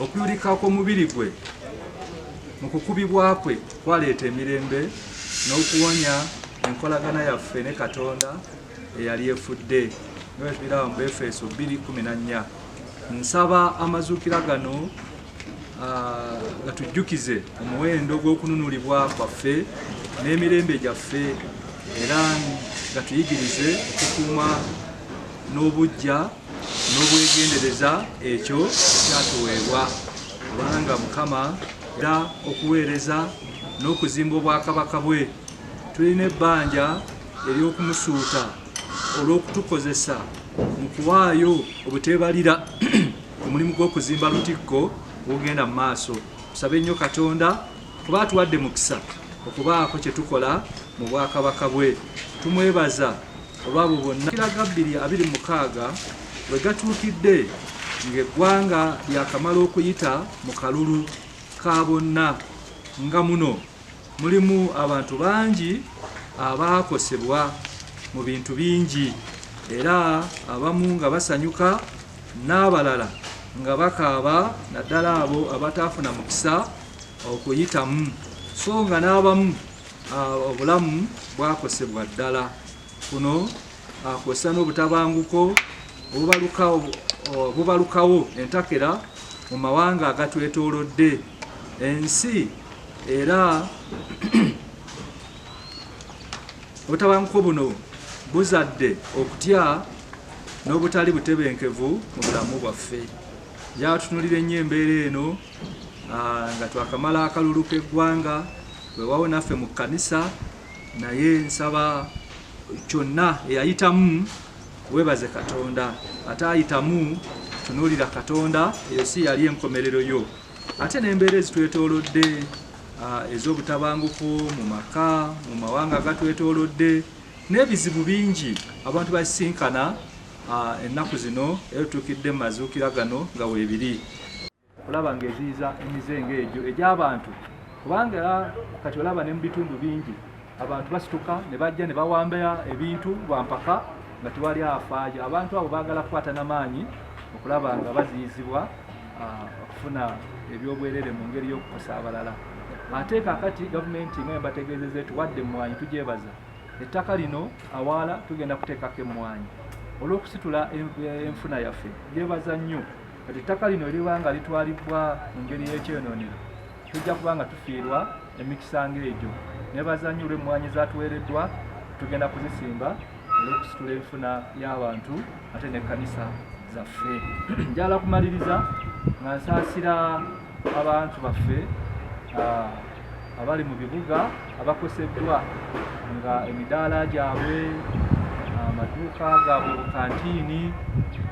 okuyulika kw'omubiri gwe mu kukubibwa kwe kwaleeta emirembe n'okuwonya enkolagana yaffe ne Katonda eyali efudde nga bwe tubiraba mu Efeso 2:14. Nsaba amazuukira gano gatujjukize omuwendo gw'okununulibwa kwaffe n'emirembe gyaffe, era gatuyigirize okukuuma n'obujja n'obwegendereza ekyo ekyatuweebwa, kubanga Mukama era okuweereza n'okuzimba obwakabaka bwe tulina ebbanja ery'okumusuuta olw'okutukozesa mu kuwaayo obuteebalira ku mulimu gw'okuzimba lutikko ogenda mu maaso. Tusabe nnyo Katonda kuba atuwadde mukisa okubaako kye tukola mu bwakabaka bwe. Tumwebaza olw'abo bonna. Kiraga 2:26 bwe gatuukidde ng'eggwanga lyakamala okuyita mu kalulu ka bonna, nga muno mulimu abantu bangi abaakosebwa mu bintu bingi, era abamu nga basanyuka n'abalala nga bakaaba, naddala abo abataafuna mukisa okuyitamu, so nga n'abamu obulamu bwakosebwa ddala. Kuno akwesa n'obutabanguko obubalukawo entakera mu mawanga agatwetoolodde ensi, era obutabanguko buno buzadde okutya n'obutali butebenkevu mu bulamu bwaffe. Gyatutunulira ennyo embeera eno nga twakamala akalulu k'eggwanga weewawo naffe mu kkanisa, naye nsaba kyonna eyayitamu weebaze Katonda, ate ayitamu tunuulira Katonda, eyo si yali enkomerero yo. Ate n'embeera ezitwetoolodde ez'obutabanguko mu maka, mu mawanga agatwetoolodde, n'ebizibu bingi abantu basisinkana ennaku zino, era tutuukidde mu mazuukira gano nga weebiri. Okulaba ng'eziyiza emizengo egyo egy'abantu, kubanga kati olaba ne mu bitundu bingi abantu basituka ne bajja ne bawamba ebintu lwampaka nga tewali afaayo. Abantu abo baagala kukwata n'amaanyi okulaba nga baziyizibwa okufuna ebyobwerere mu ngeri y'okukosa abalala. Ate kaakati gavumenti nga mbategeezezza etuwadde emmwanyi, tugyebaza. Ettaka lino awaala tugenda kuteekako emmwanyi olw'okusitula enfuna yaffe. Gyebaza nnyo kati ettaka lino eriba nga litwalibwa mu ngeri y'ekyonoonero, tujja kuba nga tufiirwa emikisa ng'egyo. Nebaza nnyo olw'emmwanyi zaatuweereddwa, tugenda kuzisimba olw'okusitula enfuna y'abantu ate n'ekkanisa zaffe. Njala kumaliriza nga nsaasira abantu baffe abali mu bibuga abakoseddwa nga emidaala gyabwe, amaduuka gaabwe, kantiini,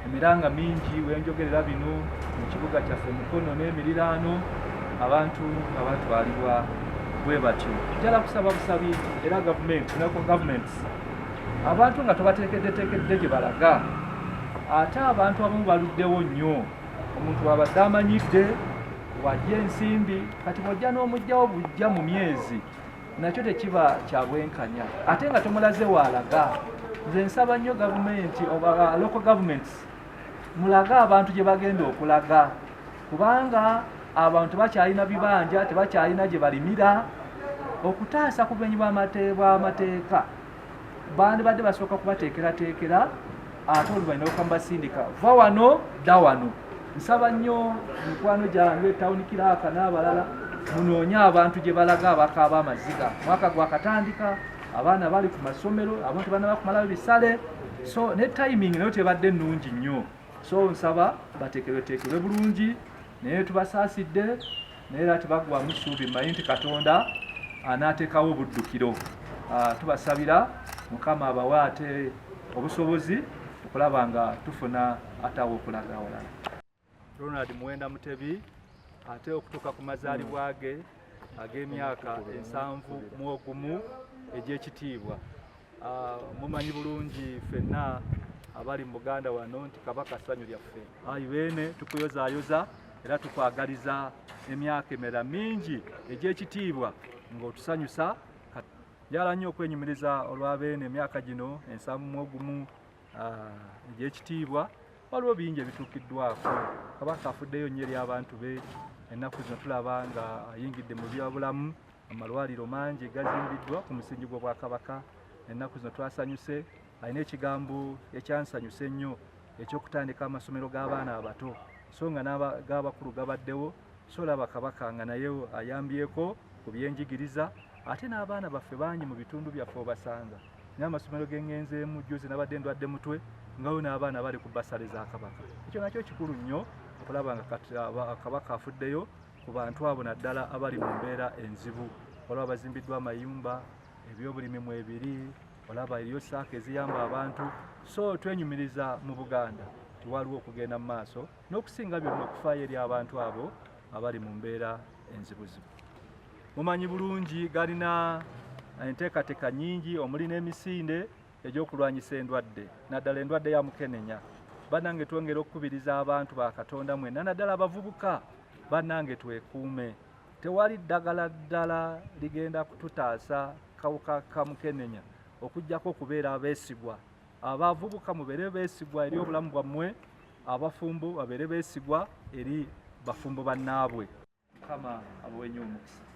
emiranga mingi wenjogerera bino mu kibuga kyaffe Mukono n'emiriraano, abantu nga batwalibwa bwe batyo. Njala kusaba busabi era gavumenti, local governments, abantu nga tobateekeddeteekedde gye balaga, ate abantu abamu baluddewo nnyo. Omuntu wabadde amanyidde wajja ensimbi, kati bw'ojja n'omugyawo bujja mu myezi, nakyo tekiba kya bwenkanya, ate nga tomulaze waalaga. Nze nsaba nnyo gavumenti oba local governments, mulage abantu gye bagenda okulaga, kubanga abantu bakyalina bibanja, tebakyalina gye balimira. Okutaasa ku bumenyi bw'amateeka bandibadde basooka kubateekerateekera, ate oluvannyuma n'okambasindika va wano dda wano. Nsaba nnyo mikwano gyange, tawuni kiraaka n'abalala, munoonye abantu gye balaga abakaaba amaziga. Mwaka gwakatandika, abaana bali ku masomero, abantu tebanaba kumalayo bisale, so ne timing nayo tebadde nnungi nnyo. So nsaba bateekerweteekerwe bulungi, naye tubasaasidde, naye era tebagwamu ssuubi, mmanyi nti Katonda anaateekawo obuddukiro. Tubasabira Mukama abawe ate obusobozi okulaba nga tufuna atawo okulaga awalala. Ronald Muwenda Mutebi, ate okutuuka ku mazaalibwa ge ag'emyaka 71 egy'ekitiibwa. Mumanyi bulungi ffenna abali mu Buganda wano nti Kabaka ssanyu lyaffe. Ayi beene tukuyozaayoza era tukwagaliza emyaka emirala mingi egy'ekitiibwa ng'otusanyusa njala nnyo okwenyumiriza olwabeene emyaka gino 71 egy'ekitiibwa waliwo bingi ebituukiddwako. Kabaka afuddeyo nnyo eri abantu be. Ennaku zino tulaba nga ayingidde mu byobulamu, amalwaliro mangi gazimbiddwa ku musingi gw'Obwakabaka. Ennaku zino twasanyuse, alina ekigambo ekyansanyuse ennyo eky'okutandika amasomero g'abaana abato, so nga n'ag'abakulu gabaddewo, so olaba Kabaka nga naye ayambyeko ku byenjigiriza, ate n'abaana baffe bangi mu bitundu byaffe obasanga. N'amasomero g'engenzeemu jjuzi nabadde ndwadde mutwe ngawo n'abaana bali ku basale za Kabaka. Ekyo nakyo kikulu nnyo okulaba nga Kabaka afuddeyo ku bantu abo naddala abali mu mbeera enzibu. Olaba bazimbiddwa amayumba, ebyobulimi mwebiri, olaba eriyo saaka eziyamba abantu. So twenyumiriza mu Buganda tiwaliwo okugenda mu maaso n'okusinga byonna okufaayo eri abantu abo abali mu mbeera enzibuzibu. Mumanyi bulungi galina enteekateeka nnyingi omuli n'emisinde egy'okulwanyisa endwadde, naddala endwadde ya mukenenya. Bannange twongera okukubiriza abantu ba Katonda mwenna, naddala abavubuka, bannange twekuume. Tewali ddagala ddala ligenda kututaasa kawuka ka mukenenya okuggyako okubeera abeesigwa. Abavubuka mubeere beesigwa eri obulamu bwammwe, abafumbo babeere beesigwa eri bafumbo bannaabwe. Mukama abawe nnyo omukisa.